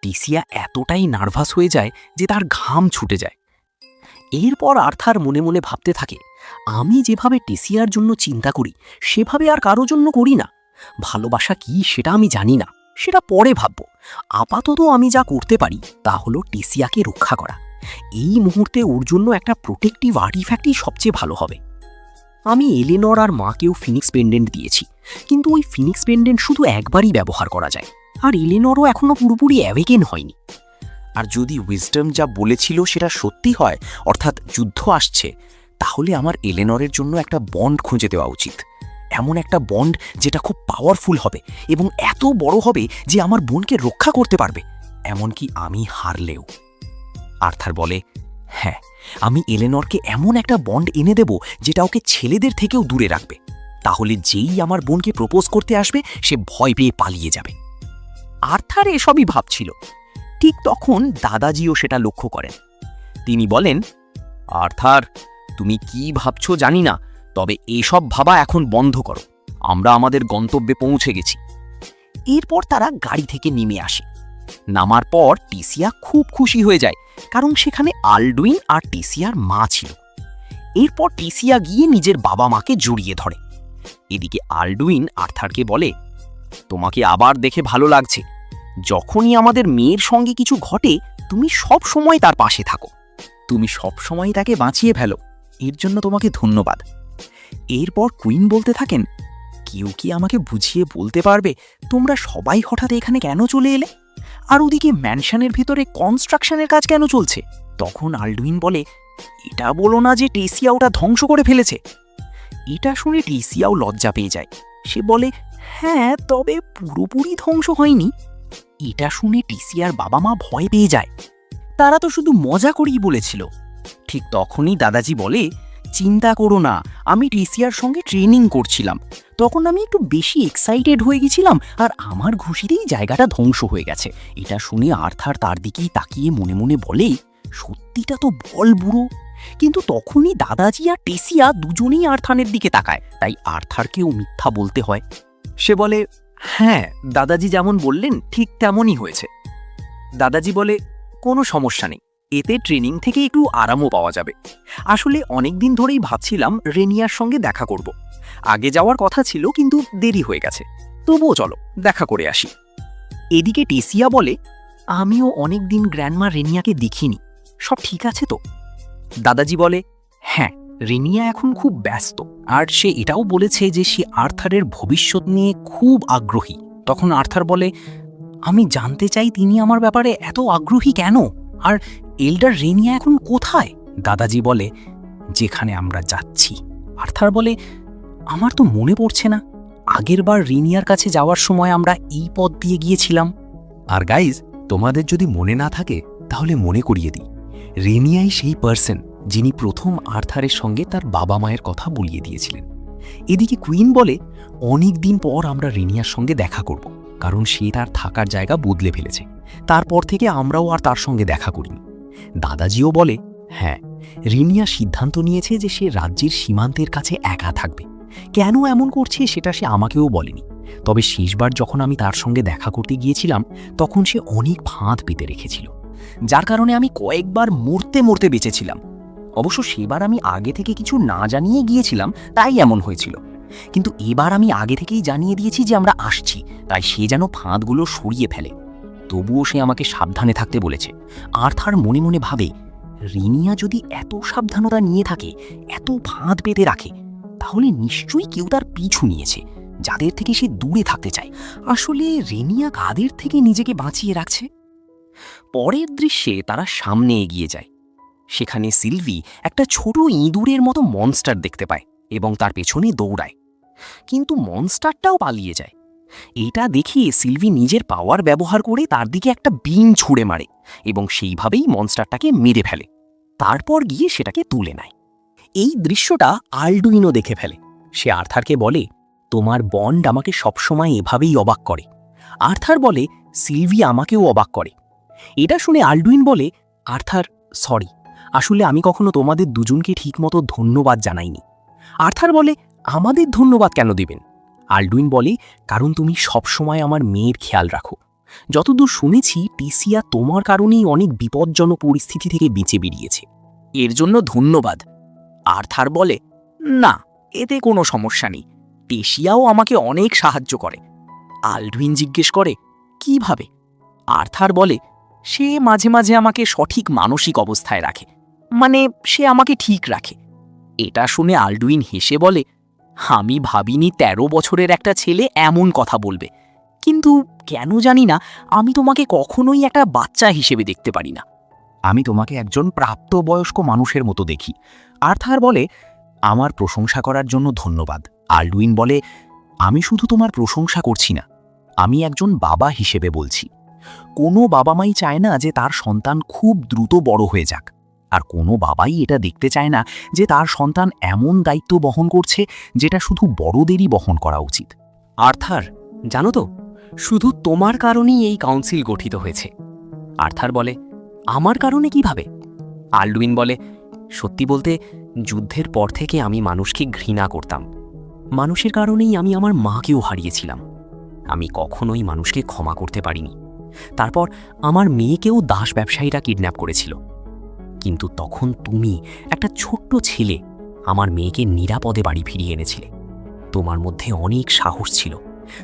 টিসিয়া এতটাই নার্ভাস হয়ে যায় যে তার ঘাম ছুটে যায়। এরপর আর্থার মনে মনে ভাবতে থাকে, আমি যেভাবে টিসিয়ার জন্য চিন্তা করি সেভাবে আর কারো জন্য করি না। ভালোবাসা কি সেটা আমি জানি না, সেটা পরে ভাবব। আপাতত আমি যা করতে পারি তা হলো টিসিয়াকে রক্ষা করা। এই মুহূর্তে ওর জন্য একটা প্রোটেক্টিভ আর্টিফ্যাক্টই সবচেয়ে ভালো হবে। আমি এলেনর আর মাকেও ফিনিক্স পেন্ডেন্ট দিয়েছি, কিন্তু ওই ফিনিক্স পেন্ডেন্ট শুধু একবারই ব্যবহার করা যায়, আর এলেনরও এখনও পুরোপুরি অ্যাওয়েকেন হয়নি। আর যদি উইজডম যা বলেছিল সেটা সত্যি হয়, অর্থাৎ যুদ্ধ আসছে, তাহলে আমার এলেনরের জন্য একটা বন্ড খুঁজে দেওয়া উচিত। এমন একটা বন্ড যেটা খুব পাওয়ারফুল হবে এবং এত বড় হবে যে আমার বোনকে রক্ষা করতে পারবে, এমনকি আমি হারলেও। আর্থার বলে, হ্যাঁ, আমি এলেনরকে এমন একটা বন্ড এনে দেব যেটা ওকে ছেলেদের থেকেও দূরে রাখবে। তাহলে যেই আমার বোনকে প্রপোজ করতে আসবে সে ভয় পেয়ে পালিয়ে যাবে। আর্থার এসবই ভাবছিল, ঠিক তখন দাদাজিও সেটা লক্ষ্য করেন। তিনি বলেন, আর্থার, তুমি কি ভাবছো জানি না, তবে এসব ভাবা এখন বন্ধ করো। আমরা আমাদের গন্তব্যে পৌঁছে গেছি। এরপর তারা গাড়ি থেকে নেমে আসে। নামার পর টিসিয়া খুব খুশি হয়ে যায়, কারণ সেখানে আলডুইন আর টিসিয়ার মা ছিল। এরপর টিসিয়া গিয়ে নিজের বাবা মাকে জড়িয়ে ধরে। এদিকে আলডুইন আর্থারকে বলে, তোমাকে আবার দেখে ভালো লাগছে। যখনই আমাদের মেয়ের সঙ্গে কিছু ঘটে তুমি সব সময় তার পাশে থাকো। তুমি সব সময় তাকে বাঁচিয়ে ফেলো, এর জন্য তোমাকে ধন্যবাদ। এরপর কুইন বলতে থাকেন, কেউ কি আমাকে বুঝিয়ে বলতে পারবে তোমরা সবাই হঠাৎ এখানে কেন চলে এলে? আর ওদিকে ম্যানশনের ভিতরে কনস্ট্রাকশনের কাজ কেন চলছে? তখন আলডুইন বলে, এটা বলো না যে টিসিয়া ওটা ধ্বংস করে ফেলেছে। এটা শুনে টিসিয়াও লজ্জা পেয়ে যায়। সে বলে, হ্যাঁ, তবে পুরোপুরি ধ্বংস হয়নি। এটা শুনে টিসিয়ার বাবা মা ভয় পেয়ে যায়। তারা তো শুধু মজা করেই বলেছিল। ঠিক তখনই দাদাজি বলে, চিন্তা করো না, আমি টিসিয়ার সঙ্গে ট্রেনিং করছিলাম, তখন আমি একটু বেশি এক্সাইটেড হয়ে গেছিলাম, আর আমার ঘুষিতেই জায়গাটা ধ্বংস হয়ে গেছে। এটা শুনে আর্থার তার দিকেই তাকিয়ে মনে মনে বলে, সত্যিটা তো বল বুড়ো। কিন্তু তখনই দাদাজি আর টিসিয়া দুজনেই আর্থারের দিকে তাকায়, তাই আর্থারকেও মিথ্যা বলতে হয়। সে বলে, হ্যাঁ, দাদাজি যেমন বললেন ঠিক তেমনই হয়েছে। দাদাজি বলে, কোনো সমস্যা নেই, এতে ট্রেনিং থেকে একটু আরামও পাওয়া যাবে। আসলে অনেক দিন ধরেই ভাবছিলাম রেনিয়ার সঙ্গে দেখা করব। আগে যাওয়ার কথা ছিল, কিন্তু দেরি হয়ে গেছে। তবুও চলো দেখা করে আসি। এদিকে টিসিয়া বলে, আমিও অনেক দিন গ্র্যান্ডমা রেনিয়াকে দেখিনি, সব ঠিক আছে তো? দাদাজি বলে, হ্যাঁ, রেনিয়া এখন খুব ব্যস্ত, আর সে এটাও বলেছে যে সে আর্থারের ভবিষ্যৎ নিয়ে খুব আগ্রহী। তখন আর্থার বলে, আমি জানতে চাই তিনি আমার ব্যাপারে এত আগ্রহী কেন, আর এল্ডার রেনিয়া এখন কোথায়? দাদাজি বলে, যেখানে আমরা যাচ্ছি। আর্থার বলে, আমার তো মনে পড়ছে না, আগেরবার রেনিয়ার কাছে যাওয়ার সময় আমরা এই পথ দিয়ে গিয়েছিলাম। আর গাইজ, তোমাদের যদি মনে না থাকে তাহলে মনে করিয়ে দিই, রেনিয়াই সেই পার্সন যিনি প্রথম আর্থারের সঙ্গে তার বাবা মায়ের কথা বলিয়ে দিয়েছিলেন। এদিকে কুইন বলে, অনেক দিন পর আমরা রেনিয়ার সঙ্গে দেখা করব, কারণ সে তার থাকার জায়গা বদলে ফেলেছে। তারপর থেকে আমরাও আর তার সঙ্গে দেখা করিনি। দাদাজিও বলে, হ্যাঁ, রেনিয়া সিদ্ধান্ত নিয়েছে যে সে রাজ্যের সীমান্তের কাছে একা থাকবে। কেন এমন করছে সেটা সে আমাকেও বলেনি, তবে শেষবার যখন আমি তার সঙ্গে দেখা করতে গিয়েছিলাম তখন সে অনেক ফাঁদ পেতে রেখেছিল, যার কারণে আমি কয়েকবার মরতে মরতে বেঁচেছিলাম। অবশ্য সেবার আমি আগে থেকে কিছু না জানিয়ে গিয়েছিলাম, তাই এমন হয়েছিল। কিন্তু এবার আমি আগে থেকেই জানিয়ে দিয়েছি যে আমরা আসছি, তাই সে যেন ফাঁদগুলো সরিয়ে ফেলে। তবুও সে আমাকে সাবধানে থাকতে বলেছে। আর্থার মনে মনে ভাবে, রেনিয়া যদি এত সাবধানতা নিয়ে থাকে, এত ফাঁদ পেতে রাখে, তাহলে নিশ্চয়ই কেউ তার পিছু নিয়েছে, যাদের থেকে সে দূরে থাকতে চায়। আসলে রেনিয়া কাদের থেকে নিজেকে বাঁচিয়ে রাখছে? পরের দৃশ্যে তারা সামনে এগিয়ে যায়। সেখানে সিলভি একটা ছোট ইঁদুরের মতো মনস্টার দেখতে পায় এবং তার পেছনে দৌড়ায়, কিন্তু মনস্টারটাও পালিয়ে যায়। এটা দেখিয়ে সিলভি নিজের পাওয়ার ব্যবহার করে তার দিকে একটা বিন ছুঁড়ে মারে এবং সেইভাবেই মনস্টারটাকে মেরে ফেলে। তারপর গিয়ে সেটাকে তুলে নেয়। এই দৃশ্যটা আলডুইনও দেখে ফেলে। সে আর্থারকে বলে, তোমার বন্ড আমাকে সবসময় এভাবেই অবাক করে। আর্থার বলে, সিলভি আমাকেও অবাক করে। এটা শুনে আলডুইন বলে, আর্থার, সরি, আসলে আমি কখনো তোমাদের দুজনকে ঠিকমতো ধন্যবাদ জানাইনি। আর্থার বলে, আমাদের ধন্যবাদ কেন দিবেন? আলডুইন বলে, কারণ তুমি সবসময় আমার মেয়ের খেয়াল রাখো। যতদূর শুনেছি টিসিয়া তোমার কারণেই অনেক বিপজ্জনক পরিস্থিতি থেকে বেঁচে বেরিয়েছে। এর জন্য ধন্যবাদ। আর্থার বলে, না, এতে কোনো সমস্যা নেই। টেসিয়াও আমাকে অনেক সাহায্য করে। আলডুইন জিজ্ঞেস করে, কিভাবে? আর্থার বলে, সে মাঝে মাঝে আমাকে সঠিক মানসিক অবস্থায় রাখে, মানে সে আমাকে ঠিক রাখে। এটা শুনে আলডুইন হেসে বলে, আমি ভাবিনি ১৩ বছরের একটা ছেলে এমন কথা বলবে, কিন্তু কেন জানি না আমি তোমাকে কখনোই একটা বাচ্চা হিসেবে দেখতে পারি না। আমি তোমাকে একজন প্রাপ্তবয়স্ক মানুষের মতো দেখি। আর্থার বলে, আমার প্রশংসা করার জন্য ধন্যবাদ। আলডুইন বলে, আমি শুধু তোমার প্রশংসা করছি না, আমি একজন বাবা হিসেবে বলছি। কোনো বাবা মাই চায় না যে তার সন্তান খুব দ্রুত বড় হয়ে যাক, আর কোনো বাবাই এটা দেখতে চায় না যে তার সন্তান এমন দায়িত্ব বহন করছে যেটা শুধু বড়দেরই বহন করা উচিত। আর্থার, জানো তো, শুধু তোমার কারণেই এই কাউন্সিল গঠিত হয়েছে। আর্থার বলে, আমার কারণে কিভাবে? আলডুইন বলে, সত্যি বলতে যুদ্ধের পর থেকে আমি মানুষকে ঘৃণা করতাম। মানুষের কারণেই আমি আমার মাকেও হারিয়েছিলাম। আমি কখনোই মানুষকে ক্ষমা করতে পারিনি। তারপর আমার মেয়েকেও দাস ব্যবসায়ীরা কিডন্যাপ করেছিল। কিন্তু তখন তুমি, একটা ছোট্ট ছেলে, আমার মেয়েকে নিরাপদে বাড়ি ফিরিয়ে এনেছিলে। তোমার মধ্যে অনেক সাহস ছিল।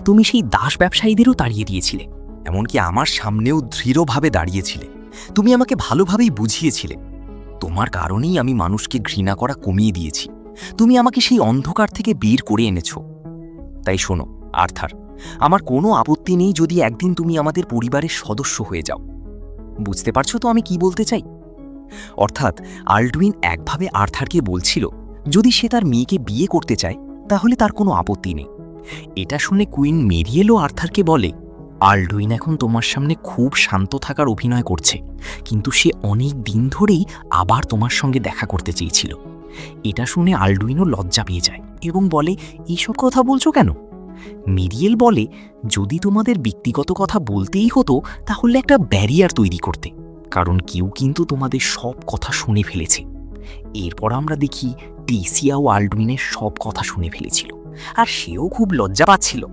তুমি সেই দাস ব্যবসায়ীদেরও তাড়িয়ে দিয়েছিলে। এমনকি আমার সামনেও দৃঢ়ভাবে দাঁড়িয়েছিলে। তুমি আমাকে ভালোভাবেই বুঝিয়েছিলে। তোমার কারণেই আমি মানুষকে ঘৃণা করা কমিয়ে দিয়েছি। তুমি আমাকে সেই অন্ধকার থেকে বের করে এনেছো। তাই শোনো আর্থার, আমার কোনো আপত্তি নেই যদি একদিন তুমি আমাদের পরিবারের সদস্য হয়ে যাও। বুঝতে পারছো তো আমি কি বলতে চাই? অর্থাৎ আলডুইন একভাবে আর্থারকে বলছিল, যদি সে তার মেয়েকে বিয়ে করতে চায় তাহলে তার কোনো আপত্তি নেই। এটা শুনে কুইন মেরিয়েলও আর্থারকে বলে, আলডুইন এখন তোমার সামনে খুব শান্ত থাকার অভিনয় করছে, কিন্তু সে অনেক দিন ধরেই আবার তোমার সঙ্গে দেখা করতে চেয়েছিল। এটা শুনে আলডুইনও লজ্জা পেয়ে যায় এবং বলে, এইসব কথা বলছো কেন? মেরিয়েল বলে, যদি তোমাদের ব্যক্তিগত কথা বলতেই হতো তাহলে একটা ব্যারিয়ার তৈরি করতে, কারণ কেউ কিন্তু তোমাদের সব কথা শুনে ফেলেছে। এরপর আমরা দেখি টেসিয়া ও আলডুইনের সব কথা শুনে ফেলেছিল, আর সেও খুব লজ্জা পাচ্ছিল।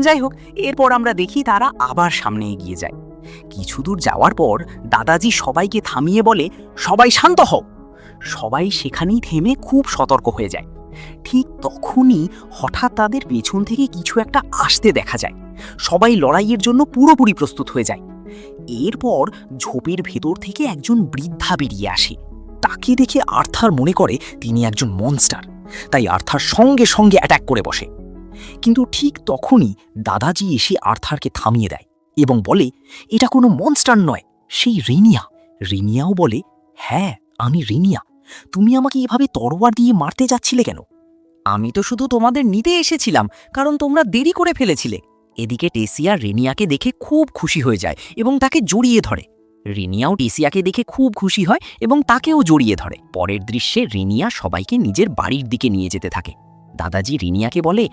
যাই হোক, এরপর আমরা দেখি তারা আবার সামনে এগিয়ে যায়। কিছু দূর যাওয়ার পর দাদাজি সবাইকে থামিয়ে বলে, সবাই শান্ত হও। সবাই সেখানেই থেমে খুব সতর্ক হয়ে যায়। ঠিক তখনই হঠাৎ তাদের পেছন থেকে কিছু একটা আসতে দেখা যায়। সবাই লড়াইয়ের জন্য পুরোপুরি প্রস্তুত হয়ে যায়। এরপর ঝোপের ভেতর থেকে একজন বৃদ্ধা বেরিয়ে আসে। তাকে দেখে আর্থার মনে করে তিনি একজন মনস্টার, তাই আর্থার সঙ্গে সঙ্গে অ্যাটাক করে বসে। কিন্তু ঠিক তখনই দাদাজি এসে আর্থারকে থামিয়ে দেয় এবং বলে, এটা কোনো মনস্টার নয়, সেই রিনিয়া। রিনিয়াও বলে, হ্যাঁ আমি রিনিয়া। তুমি আমাকে এভাবে তরোয়ার দিয়ে মারতে যাচ্ছিলে কেন? আমি তো শুধু তোমাদের নিতে এসেছিলাম, কারণ তোমরা দেরি করে ফেলেছিলে। এদিকে টেসিয়া রিনিয়াকে দেখে খুব খুশি হয়ে যায় এবং তাকে জড়িয়ে ধরে। রিনিয়াও টেসিয়াকে দেখে খুব খুশি হয় এবং তাকেও জড়িয়ে ধরে। পরের দৃশ্যে রিনিয়া সবাইকে নিজের বাড়ির দিকে নিয়ে যেতে থাকে। দাদাজি রিনিয়াকে বলে,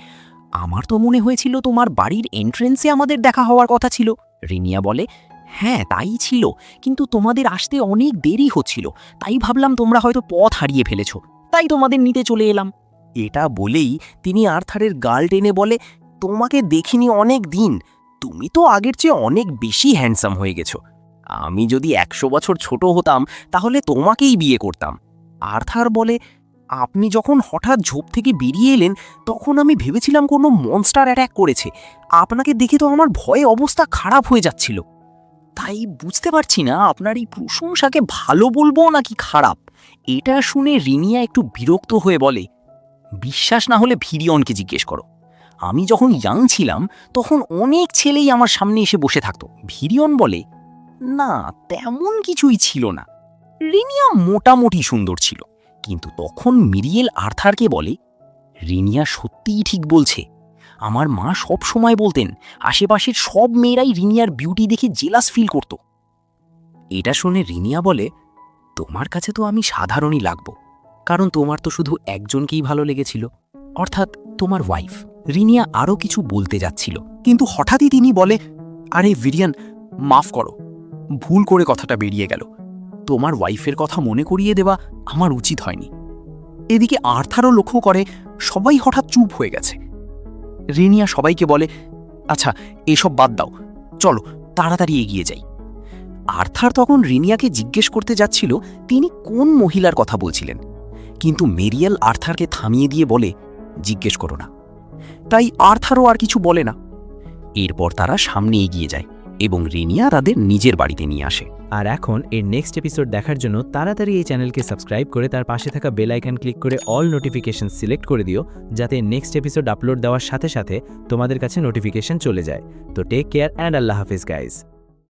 আমার তো মনে হয়েছিল তোমার বাড়ির এন্ট্রেন্সে আমাদের দেখা হওয়ার কথা ছিল। রিনিয়া বলে, হ্যাঁ তাই ছিল, কিন্তু তোমাদের আসতে অনেক দেরি হচ্ছিল, তাই ভাবলাম তোমরা হয়তো পথ হারিয়ে ফেলেছ, তাই তোমাদের নিতে চলে এলাম। এটা বলেই তিনি আর্থারের গাল টেনে বলে, তোমাকে দেখিনি অনেক দিন, তুমি তো আগের চেয়ে অনেক বেশি হ্যান্ডসাম হয়ে গেছো। আমি যদি 100 বছর ছোট হতাম তাহলে তোমাকেই বিয়ে করতাম। আর্থার বলে, আপনি যখন হঠাৎ ঝোপ থেকে বেরিয়ে এলেন তখন আমি ভেবেছিলাম কোনো মনস্টার অ্যাটাক করেছে। আপনাকে দেখে তো আমার ভয়ে অবস্থা খারাপ হয়ে যাচ্ছিল। তাই বুঝতে পারছি না আপনার এই প্রশংসাকে ভালো বলবো নাকি খারাপ। এটা শুনে রিনিয়া একটু বিরক্ত হয়ে বলে, বিশ্বাস না হলে ভিরিয়নকে জিজ্ঞেস করো। আমি যখন ইয়াং ছিলাম তখন অনেক ছেলেই আমার সামনে এসে বসে থাকতো। ভিরিয়ন বলে, না তেমন কিছুই ছিল না, রিনিয়া মোটামুটি সুন্দর ছিল। কিন্তু তখন মিরিয়েল আর্থারকে বলে, রিনিয়া সত্যিই ঠিক বলছে। আমার মা সব সময় বলতেন আশেপাশের সব মেয়েরাই রিনিয়ার বিউটি দেখে জেলাস ফিল করত। এটা শুনে রিনিয়া বলে, তোমার কাছে তো আমি সাধারণই লাগব, কারণ তোমার তো শুধু একজনকেই ভালো লেগেছিল, অর্থাৎ তোমার ওয়াইফ। রিনিয়া আরও কিছু বলতে যাচ্ছিল, কিন্তু হঠাৎই তিনি বলে, আরে ভিরিয়ান, মাফ করো, ভুল করে কথাটা বেরিয়ে গেল। তোমার ওয়াইফের কথা মনে করিয়ে দেওয়া আমার উচিত হয়নি। এদিকে আর্থারও লক্ষ্য করে সবাই হঠাৎ চুপ হয়ে গেছে। রিনিয়া সবাইকে বলে, আচ্ছা এসব বাদ দাও, চলো তাড়াতাড়ি এগিয়ে যাই। আর্থার তখন রিনিয়াকে জিজ্ঞেস করতে যাচ্ছিল তিনি কোন মহিলার কথা বলছিলেন, কিন্তু মেরিয়েল আর্থারকে থামিয়ে দিয়ে বলে, জিজ্ঞেস করো না। তাই আর্থারও আর কিছু বলে না। এরপর তারা সামনে এগিয়ে যায় এবং রিনিয়া তাদের নিজের বাড়িতে নিয়ে আসে। আর এখন এর নেক্সট এপিসোড দেখার জন্য তাড়াতাড়ি এই চ্যানেলকে সাবস্ক্রাইব করে তার পাশে থাকা বেল আইকন ক্লিক করে অল নোটিফিকেশন সিলেক্ট করে দিও, যাতে নেক্সট এপিসোড আপলোড দেওয়ার সাথে সাথে তোমাদের কাছে নোটিফিকেশন চলে যায়। তো টেক কেয়ার অ্যান্ড আল্লাহ হাফিজ গাইজ।